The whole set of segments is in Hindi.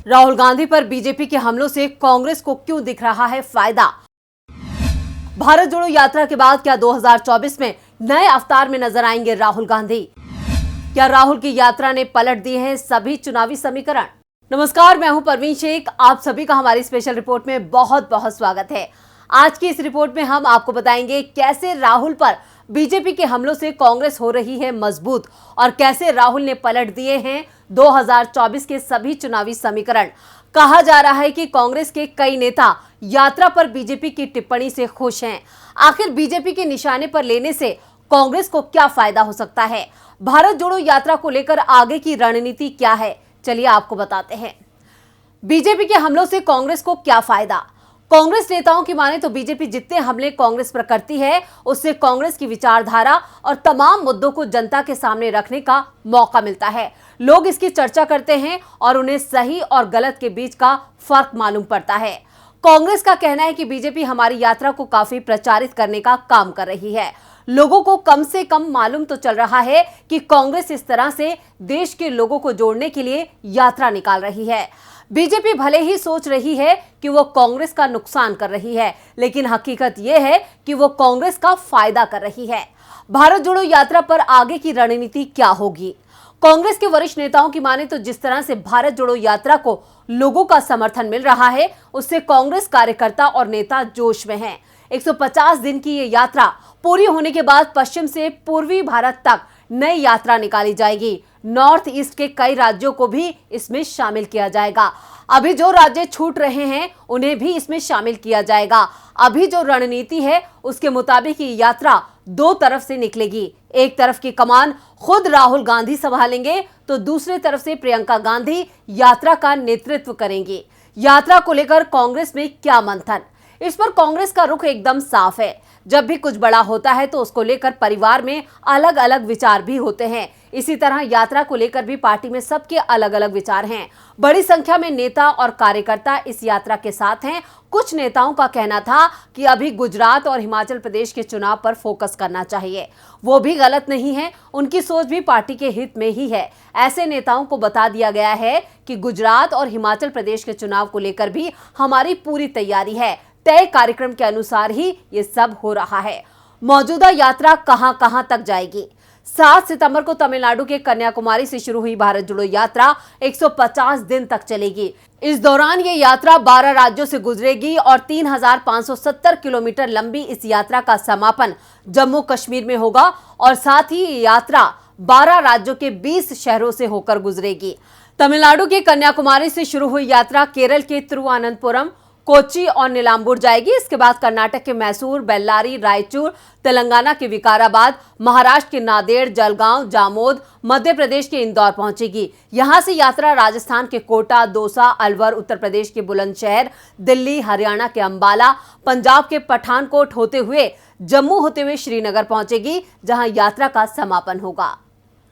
राहुल गांधी पर बीजेपी के हमलों से कांग्रेस को क्यों दिख रहा है फायदा? भारत जोड़ो यात्रा के बाद क्या 2024 में नए अवतार में नजर आएंगे राहुल गांधी? क्या राहुल की यात्रा ने पलट दिए हैं सभी चुनावी समीकरण? नमस्कार, मैं हूं परवीन शेख। आप सभी का हमारी स्पेशल रिपोर्ट में बहुत बहुत स्वागत है। आज की इस रिपोर्ट में हम आपको बताएंगे कैसे राहुल पर बीजेपी के हमलों से कांग्रेस हो रही है मजबूत और कैसे राहुल ने पलट दिए हैं 2024 के सभी चुनावी समीकरण। कहा जा रहा है कि कांग्रेस के कई नेता यात्रा पर बीजेपी की टिप्पणी से खुश हैं। आखिर बीजेपी के निशाने पर लेने से कांग्रेस को क्या फायदा हो सकता है? भारत जोड़ो यात्रा को लेकर आगे की रणनीति क्या है, चलिए आपको बताते हैं। बीजेपी के हमलों से कांग्रेस को क्या फायदा? कांग्रेस नेताओं की माने तो बीजेपी जितने हमले कांग्रेस पर करती है उससे कांग्रेस की विचारधारा और तमाम मुद्दों को जनता के सामने रखने का मौका मिलता है। लोग इसकी चर्चा करते हैं और उन्हें सही और गलत के बीच का फर्क मालूम पड़ता है। कांग्रेस का कहना है कि बीजेपी हमारी यात्रा को काफी प्रचारित करने का काम कर रही है। लोगों को कम से कम मालूम तो चल रहा है कि कांग्रेस इस तरह से देश के लोगों को जोड़ने के लिए यात्रा निकाल रही है। बीजेपी भले ही सोच रही है कि वो कांग्रेस का नुकसान कर रही है, लेकिन हकीकत यह है कि वो कांग्रेस का फायदा कर रही है। भारत जोड़ो यात्रा पर आगे की रणनीति क्या होगी? कांग्रेस के वरिष्ठ नेताओं की माने तो जिस तरह से भारत जोड़ो यात्रा को लोगों का समर्थन मिल रहा है उससे कांग्रेस कार्यकर्ता और नेता जोश में हैं। 150 दिन की ये यात्रा पूरी होने के बाद पश्चिम से पूर्वी भारत तक नई यात्रा निकाली जाएगी। नॉर्थ ईस्ट के कई राज्यों को भी इसमें शामिल किया जाएगा। अभी जो राज्य छूट रहे हैं उन्हें भी इसमें शामिल किया जाएगा। अभी जो रणनीति है उसके मुताबिक ये यात्रा दो तरफ से निकलेगी। एक तरफ की कमान खुद राहुल गांधी संभालेंगे तो दूसरी तरफ से प्रियंका गांधी यात्रा का नेतृत्व करेंगी। यात्रा को लेकर कांग्रेस में क्या मंथन? इस पर कांग्रेस का रुख एकदम साफ है। जब भी कुछ बड़ा होता है तो उसको लेकर परिवार में अलग अलग विचार भी होते हैं। इसी तरह यात्रा को लेकर भी पार्टी में सबके अलग अलग विचार हैं। बड़ी संख्या में नेता और कार्यकर्ता इस यात्रा के साथ हैं। कुछ नेताओं का कहना था कि अभी गुजरात और हिमाचल प्रदेश के चुनाव पर फोकस करना चाहिए। वो भी गलत नहीं है, उनकी सोच भी पार्टी के हित में ही है। ऐसे नेताओं को बता दिया गया है कि गुजरात और हिमाचल प्रदेश के चुनाव को लेकर भी हमारी पूरी तैयारी है। तय कार्यक्रम के अनुसार ही ये सब हो रहा है। मौजूदा यात्रा कहां तक जाएगी? 7 सितंबर को तमिलनाडु के कन्याकुमारी से शुरू हुई भारत जोड़ो यात्रा 150 दिन तक चलेगी। इस दौरान ये यात्रा 12 राज्यों से गुजरेगी और 3570 किलोमीटर लंबी इस यात्रा का समापन जम्मू कश्मीर में होगा और साथ ही ये यात्रा 12 राज्यों के 20 शहरों से होकर गुजरेगी। तमिलनाडु के कन्याकुमारी से शुरू हुई यात्रा केरल के तिरुवनंतपुरम, कोच्चि और नीलांबूर जाएगी। इसके बाद कर्नाटक के मैसूर, बेल्लारी, रायचूर, तेलंगाना के विकाराबाद, महाराष्ट्र के नांदेड़, जलगांव, जामोद, मध्य प्रदेश के इंदौर पहुंचेगी। यहां से यात्रा राजस्थान के कोटा, दौसा, अलवर, उत्तर प्रदेश के बुलंदशहर, दिल्ली, हरियाणा के अंबाला, पंजाब के पठानकोट होते हुए जम्मू होते हुए श्रीनगर पहुंचेगी, जहां यात्रा का समापन होगा।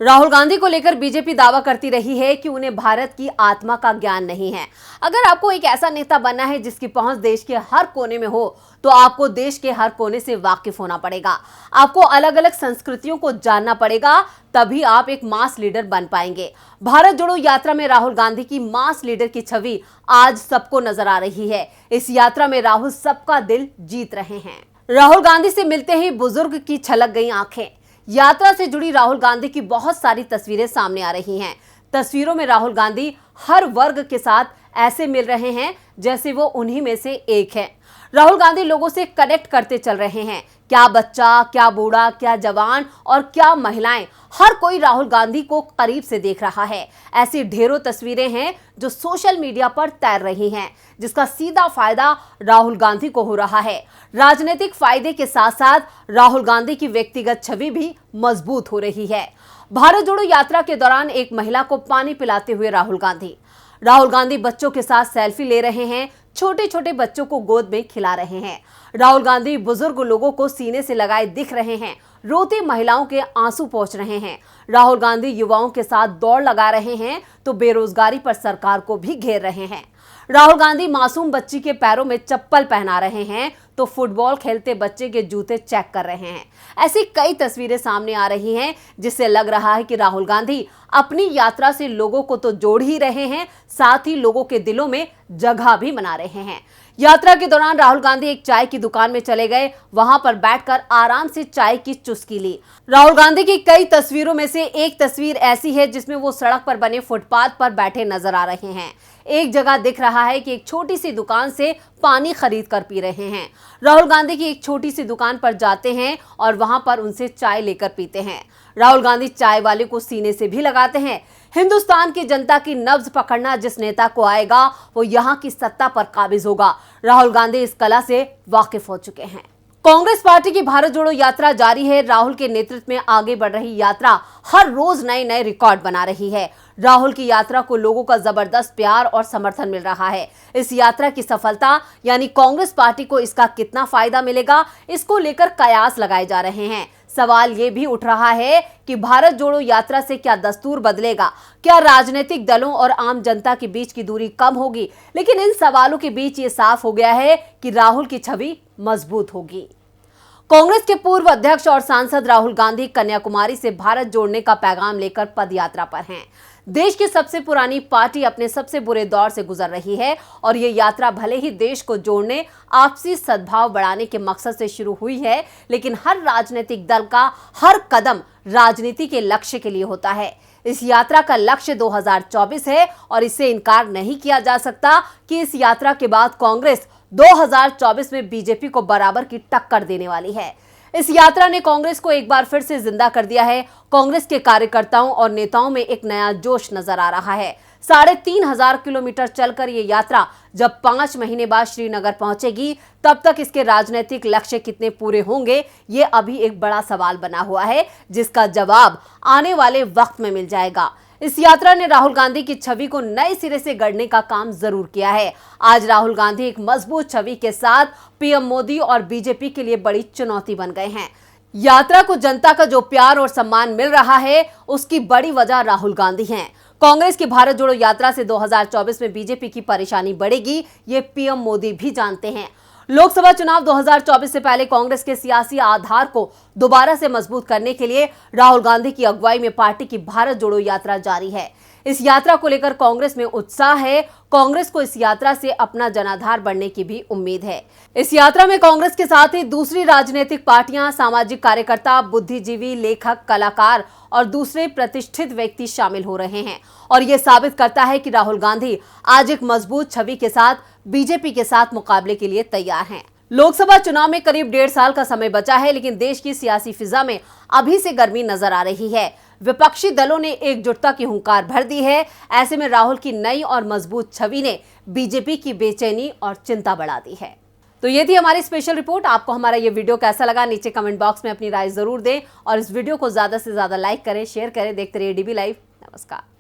राहुल गांधी को लेकर बीजेपी दावा करती रही है कि उन्हें भारत की आत्मा का ज्ञान नहीं है। अगर आपको एक ऐसा नेता बनना है जिसकी पहुंच देश के हर कोने में हो तो आपको देश के हर कोने से वाकिफ होना पड़ेगा। आपको अलग अलग संस्कृतियों को जानना पड़ेगा, तभी आप एक मास लीडर बन पाएंगे। भारत जोड़ो यात्रा में राहुल गांधी की मास लीडर की छवि आज सबको नजर आ रही है। इस यात्रा में राहुल सबका दिल जीत रहे हैं। राहुल गांधी से मिलते ही बुजुर्ग की छलक गई आंखें। यात्रा से जुड़ी राहुल गांधी की बहुत सारी तस्वीरें सामने आ रही हैं। तस्वीरों में राहुल गांधी हर वर्ग के साथ ऐसे मिल रहे हैं जैसे वो उन्हीं में से एक है। राहुल गांधी लोगों से कनेक्ट करते चल रहे हैं। क्या बच्चा, क्या बूढ़ा, क्या जवान और क्या महिलाएं, हर कोई राहुल गांधी को करीब से देख रहा है। ऐसी ढेरों तस्वीरें हैं जो सोशल मीडिया पर तैर रही हैं, जिसका सीधा फायदा राहुल गांधी को हो रहा है। राजनीतिक फायदे के साथ साथ राहुल गांधी की व्यक्तिगत छवि भी मजबूत हो रही है। भारत जोड़ो यात्रा के दौरान एक महिला को पानी पिलाते हुए राहुल गांधी बच्चों के साथ सेल्फी ले रहे हैं, छोटे छोटे बच्चों को गोद में खिला रहे हैं। राहुल गांधी बुजुर्ग लोगों को सीने से लगाए दिख रहे हैं, रोती महिलाओं के आंसू पोंछ रहे हैं। राहुल गांधी युवाओं के साथ दौड़ लगा रहे हैं तो बेरोजगारी पर सरकार को भी घेर रहे हैं। राहुल गांधी मासूम बच्ची के पैरों में चप्पल पहना रहे हैं तो फुटबॉल खेलते बच्चे के जूते चेक कर रहे हैं। ऐसी कई तस्वीरें सामने आ रही हैं जिससे लग रहा है कि राहुल गांधी अपनी यात्रा से लोगों को तो जोड़ ही रहे हैं, साथ ही लोगों के दिलों में जगह भी बना रहे हैं। यात्रा के दौरान राहुल गांधी एक चाय की दुकान में चले गए, वहां पर बैठकर आराम से चाय की चुस्की ली। राहुल गांधी की कई तस्वीरों में से एक तस्वीर ऐसी है जिसमें वो सड़क पर बने फुटपाथ पर बैठे नजर आ रहे हैं। एक जगह दिख रहा है कि एक छोटी सी दुकान से पानी खरीद कर पी रहे हैं। राहुल गांधी की एक छोटी सी दुकान पर जाते हैं और वहां पर उनसे चाय लेकर पीते हैं। राहुल गांधी चाय वाले को सीने से भी लगाते हैं। हिंदुस्तान की जनता की नब्ज पकड़ना जिस नेता को आएगा वो यहां की सत्ता पर काबिज होगा। राहुल गांधी इस कला से वाकिफ हो चुके हैं। कांग्रेस पार्टी की भारत जोड़ो यात्रा जारी है। राहुल के नेतृत्व में आगे बढ़ रही यात्रा हर रोज नए नए रिकॉर्ड बना रही है। राहुल की यात्रा को लोगों का जबरदस्त प्यार और समर्थन मिल रहा है। इस यात्रा की सफलता यानी कांग्रेस पार्टी को इसका कितना फायदा मिलेगा, इसको लेकर कयास लगाए जा रहे हैं। सवाल ये भी उठ रहा है कि भारत जोड़ो यात्रा से क्या दस्तूर बदलेगा, क्या राजनीतिक दलों और आम जनता के बीच की दूरी कम होगी। लेकिन इन सवालों के बीच ये साफ हो गया है कि राहुल की छवि मजबूत होगी। कांग्रेस के पूर्व अध्यक्ष और सांसद राहुल गांधी कन्याकुमारी से भारत जोड़ने का पैगाम लेकर पदयात्रा पर हैं। देश की सबसे पुरानी पार्टी अपने सबसे बुरे दौर से गुजर रही है और ये यात्रा भले ही देश को जोड़ने, आपसी सद्भाव बढ़ाने के मकसद से शुरू हुई है, लेकिन हर राजनीतिक दल का हर कदम राजनीति के लक्ष्य के लिए होता है। इस यात्रा का लक्ष्य 2024 है और इससे इनकार नहीं किया जा सकता कि इस यात्रा के बाद कांग्रेस 2024 में बीजेपी को बराबर की टक्कर देने वाली है। इस यात्रा ने कांग्रेस को एक बार फिर से जिंदा कर दिया है। कांग्रेस के कार्यकर्ताओं और नेताओं में एक नया जोश नजर आ रहा है। 3,500 किलोमीटर चलकर ये यात्रा जब 5 महीने बाद श्रीनगर पहुंचेगी, तब तक इसके राजनीतिक लक्ष्य कितने पूरे होंगे, ये अभी एक बड़ा सवाल बना हुआ है, जिसका जवाब आने वाले वक्त में मिल जाएगा। इस यात्रा ने राहुल गांधी की छवि को नए सिरे से गढ़ने का काम जरूर किया है। आज राहुल गांधी एक मजबूत छवि के साथ पीएम मोदी और बीजेपी के लिए बड़ी चुनौती बन गए हैं। यात्रा को जनता का जो प्यार और सम्मान मिल रहा है, उसकी बड़ी वजह राहुल गांधी हैं। कांग्रेस की भारत जोड़ो यात्रा से 2024 में बीजेपी की परेशानी बढ़ेगी, ये पीएम मोदी भी जानते हैं। लोकसभा चुनाव 2024 से पहले कांग्रेस के सियासी आधार को दोबारा से मजबूत करने के लिए राहुल गांधी की अगुवाई में पार्टी की भारत जोड़ो यात्रा जारी है। इस यात्रा को लेकर कांग्रेस में उत्साह है। कांग्रेस को इस यात्रा से अपना जनाधार बढ़ने की भी उम्मीद है। इस यात्रा में कांग्रेस के साथ ही दूसरी राजनीतिक पार्टियां, सामाजिक कार्यकर्ता, बुद्धिजीवी, लेखक, कलाकार और दूसरे प्रतिष्ठित व्यक्ति शामिल हो रहे हैं और ये साबित करता है कि राहुल गांधी आज एक मजबूत छवि के साथ बीजेपी के साथ मुकाबले के लिए तैयार हैं। लोकसभा चुनाव में करीब 1.5 साल का समय बचा है, लेकिन देश की सियासी फिजा में अभी से गर्मी नजर आ रही है। विपक्षी दलों ने एकजुटता की हुंकार भर दी है। ऐसे में राहुल की नई और मजबूत छवि ने बीजेपी की बेचैनी और चिंता बढ़ा दी है। तो ये थी हमारी स्पेशल रिपोर्ट। आपको हमारा ये वीडियो कैसा लगा, नीचे कमेंट बॉक्स में अपनी राय जरूर दें और इस वीडियो को ज्यादा से ज्यादा लाइक करें, शेयर करें। देखते रहिए डीबी लाइव। नमस्कार।